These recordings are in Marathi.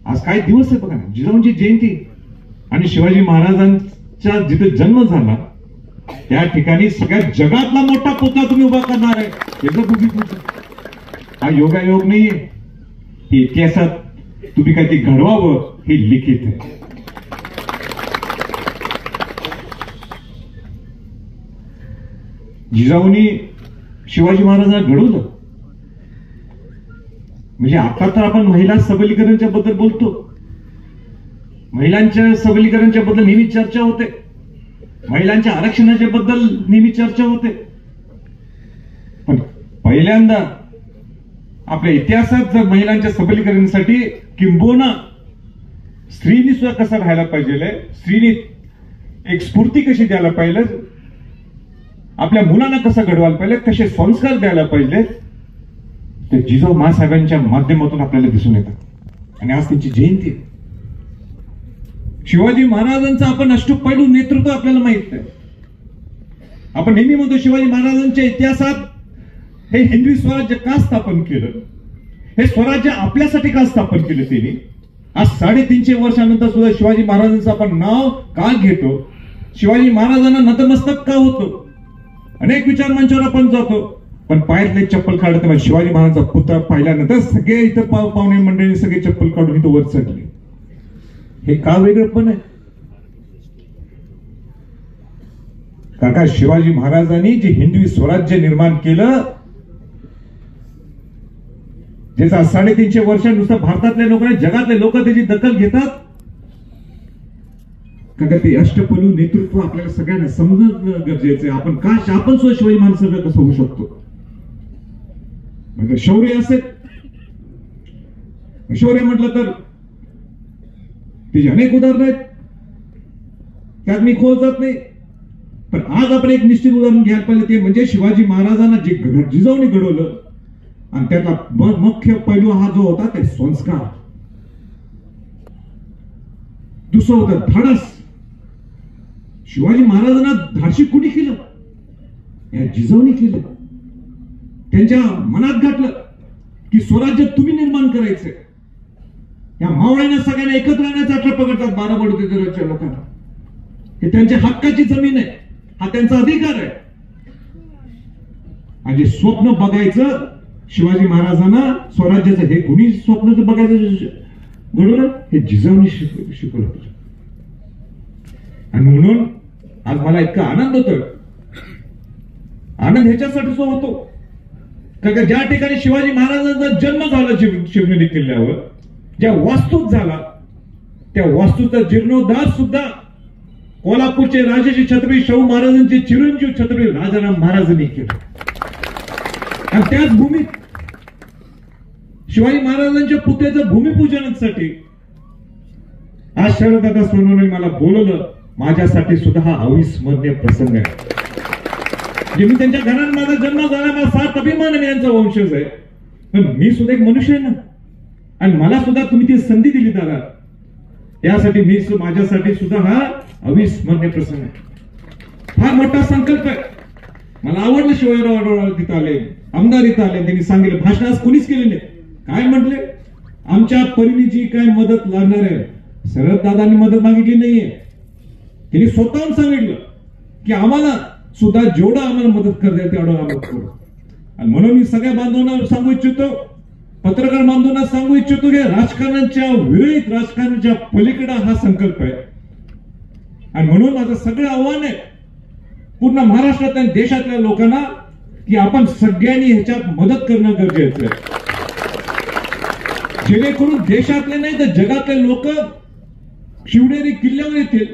आज काय दिवस आहे बघा, जिजाऊंची जयंती आणि शिवाजी महाराजांचा जिथे जन्म झाला त्या ठिकाणी सगळ्या जगातला मोठा पुतळा तुम्ही उभा करणार आहे. याचं भूमिपूजन हा योगायोग नाहीये, हे इतिहासात तुम्ही काय ते घडवावं हे लिखित आहे. जिजाऊंनी शिवाजी महाराजांना घडवलं. म्हणजे आता तर आपण महिला सबलीकरणाच्या बद्दल बोलतो, महिलांच्या सबलीकरणाच्या बद्दल नेहमी चर्चा होते, महिलांच्या आरक्षणाच्या बद्दल नेहमी चर्चा होते. पण पहिल्यांदा आपल्या इतिहासात जर महिलांच्या सबलीकरणासाठी किंबहुना स्त्रीनी सुद्धा कसं राहायला पाहिजे, स्त्रीनी एक स्फूर्ती कशी द्यायला पाहिजे, आपल्या मुलांना कसं घडवायला पाहिजे, कसे संस्कार द्यायला पाहिजे, ते जिजाऊ मासाहेबांच्या माध्यमातून आपल्याला दिसून येतात. आणि आज त्यांची जयंती. शिवाजी महाराजांचं आपण अष्टपैलू नेतृत्व आपल्याला माहित आहे. आपण नेहमी म्हणतो शिवाजी महाराजांच्या इतिहासात हे हिंदवी स्वराज्य का स्थापन केलं, हे स्वराज्य आपल्यासाठी का स्थापन केलं त्यांनी. आज 350 वर्षानंतर सुद्धा शिवाजी महाराजांचं आपण नाव का घेतो, शिवाजी महाराजांना नतमस्तक का होतो. अनेक विचार मंचावर आपण जातो, पण पायातले चप्पल काढत नाही. शिवाजी महाराजांचा पुतळा पाहिल्यानंतर सगळे इतर पाहुणे मंडळी सगळे चप्पल काढून इथं वर चढले. हे का वेगळं पण आहे. काका शिवाजी महाराजांनी जे हिंदवी स्वराज्य निर्माण केलं, ज्याचा 350 वर्ष नुसतं भारतातल्या लोकांनी, जगातले लोक त्याची दखल घेतात. काका ते अष्टपैलू नेतृत्व आपल्याला सगळ्यांना समजणं गरजेचं आहे. आपण सुद्धा शिवाजी महाराजांसारखं कसं होऊ शकतो. शौर्य असेल, शौर्य म्हटलं तर त्याची अनेक उदाहरणं आहेत, त्यात मी खोल जात नाही. पण आज आपण एक निश्चित उदाहरण घ्यायला पाहिजे, ते म्हणजे शिवाजी महाराजांना जे जिजाऊने घडवलं आणि त्यातला मुख्य पैलू हा जो होता ते संस्कार. दुसरं होतं धाडस. शिवाजी महाराजांना धाडशी कुणी केलं, या जिजाऊने केलं. त्यांच्या मनात घातलं की स्वराज्य तुम्ही निर्माण करायचंय. या मावळ्यांना सगळ्यांना एकत्र आणण्याचा ठप्प करतात 12 बडोतेच्या लोकांना. हे त्यांच्या हक्काची जमीन आहे, हा त्यांचा अधिकार आहे. आणि स्वप्न बघायचं शिवाजी महाराजांना स्वराज्याचं, हे कुणी स्वप्न बघायचं घडवलं, हे जिजाऊने शिकवलं. आणि म्हणून आज मला इतका आनंद होतोय. आनंद ह्याच्यासाठी होतो कारण ज्या ठिकाणी शिवाजी महाराजांचा जन्म झाला शिवनेरी किल्ल्यावर, ज्या वास्तूत झाला, त्या वास्तूचा जीर्णोद्धार सुद्धा कोल्हापूरचे राजर्षी छत्रपती शाहू महाराजांचे चिरंजीव छत्रपती राजाराम महाराजांनी केलं. आणि त्याच भूमीत शिवाजी महाराजांच्या पुतळ्याचं भूमिपूजनासाठी आज शरददादा सोनवणे मला बोलवलं. माझ्यासाठी सुद्धा हा अविस्मरणीय प्रसंग आहे. मी त्यांच्या घरात माझा जन्म झाला, मला 7 अभिमान मी यांचा वंशज आहे. पण मी सुद्धा एक मनुष्य आहे ना, आणि मला सुद्धा तुम्ही ती संधी दिली दादा, त्यासाठी मी माझ्यासाठी सुद्धा हा अविस्मरणीय प्रसंग आहे. फार मोठा संकल्प आहे. मला आवडलं शिवाजीराव तिथं आले, आमदार इथं आले, त्यांनी सांगितलं भाषण आज कुणीच केलेले. काय म्हटले, आमच्या परीने जी काय मदत लागणार आहे, शरददादांनी मदत मागितली नाहीये, त्यांनी स्वतःहून सांगितलं की आम्हाला सुद्धा जेवढं आम्हाला मदत करता येईल तेवढं आम्हाला करू. आणि म्हणून मी सगळ्या बांधवांना सांगू इच्छितो, पत्रकार बांधवांना सांगू इच्छितो की राजकारणाच्या विरहित, राजकारणाच्या पलीकडे हा संकल्प आहे. आणि म्हणून माझं सगळं आव्हान आहे पूर्ण महाराष्ट्रातल्या देशातल्या लोकांना की आपण सगळ्यांनी ह्याच्यात मदत करणं गरजेचं आहे, जेणेकरून देशातले नाही तर जगातले लोक शिवनेरी किल्ल्यावर येतील,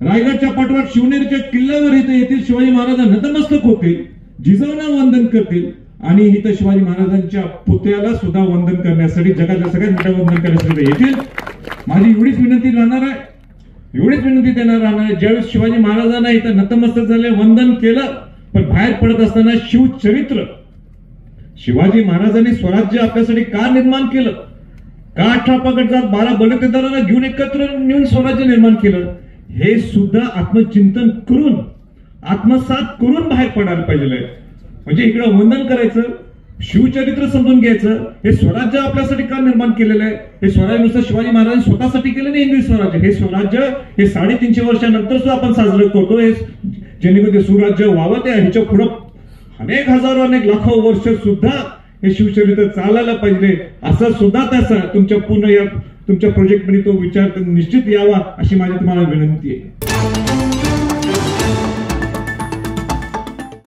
रायगडच्या पाठोपाठ शिवनेरीच्या किल्ल्यावर इथे येतील, शिवाजी महाराजांना नतमस्तक होतील, जिजाऊंना वंदन करतील आणि इथं शिवाजी महाराजांच्या पुतळ्याला सुद्धा वंदन करण्यासाठी, जगातल्या सगळ्यात मोठ्या वंदन करण्यासाठी येतील. माझी एवढीच विनंती राहणार आहे, एवढीच विनंती त्यांना राहणार आहे. ज्यावेळेस शिवाजी महाराजांना इथं नतमस्तक झाले, वंदन केलं, पण बाहेर पडत असताना शिवचरित्र, शिवाजी महाराजांनी स्वराज्य आपल्यासाठी का निर्माण केलं, का 18 पगडजात 12 बलुतेदारांना घेऊन एकत्र नेऊन स्वराज्य निर्माण केलं, हे सुद्धा आत्मचिंतन करून, आत्मसात करून बाहेर पडायला पाहिजे. म्हणजे इकडं वंदन करायचं, शिवचरित्र समजून घ्यायचं. हे स्वराज्य आपल्यासाठी का निर्माण केलेलं आहे? हे स्वराज्य नुसतं शिवाजी महाराजांनी स्वतःसाठी केलं नाही. इंग्रज स्वराज्य, हे स्वराज्य हे 350 वर्षानंतर सुद्धा आपण साजरं करतो. हे जेणेकरून सुराज्य वावत आहे. ह्याच्या पुढे अनेक हजारो अनेक लाखो वर्ष सुद्धा हे शिवचरित्र चालायला पाहिजे, असं सुद्धा त्याचा तुमच्या पूर्ण या तुमच्या प्रोजेक्टमध्ये तो विचार निश्चित यावा अशी माझी तुम्हाला विनंती आहे.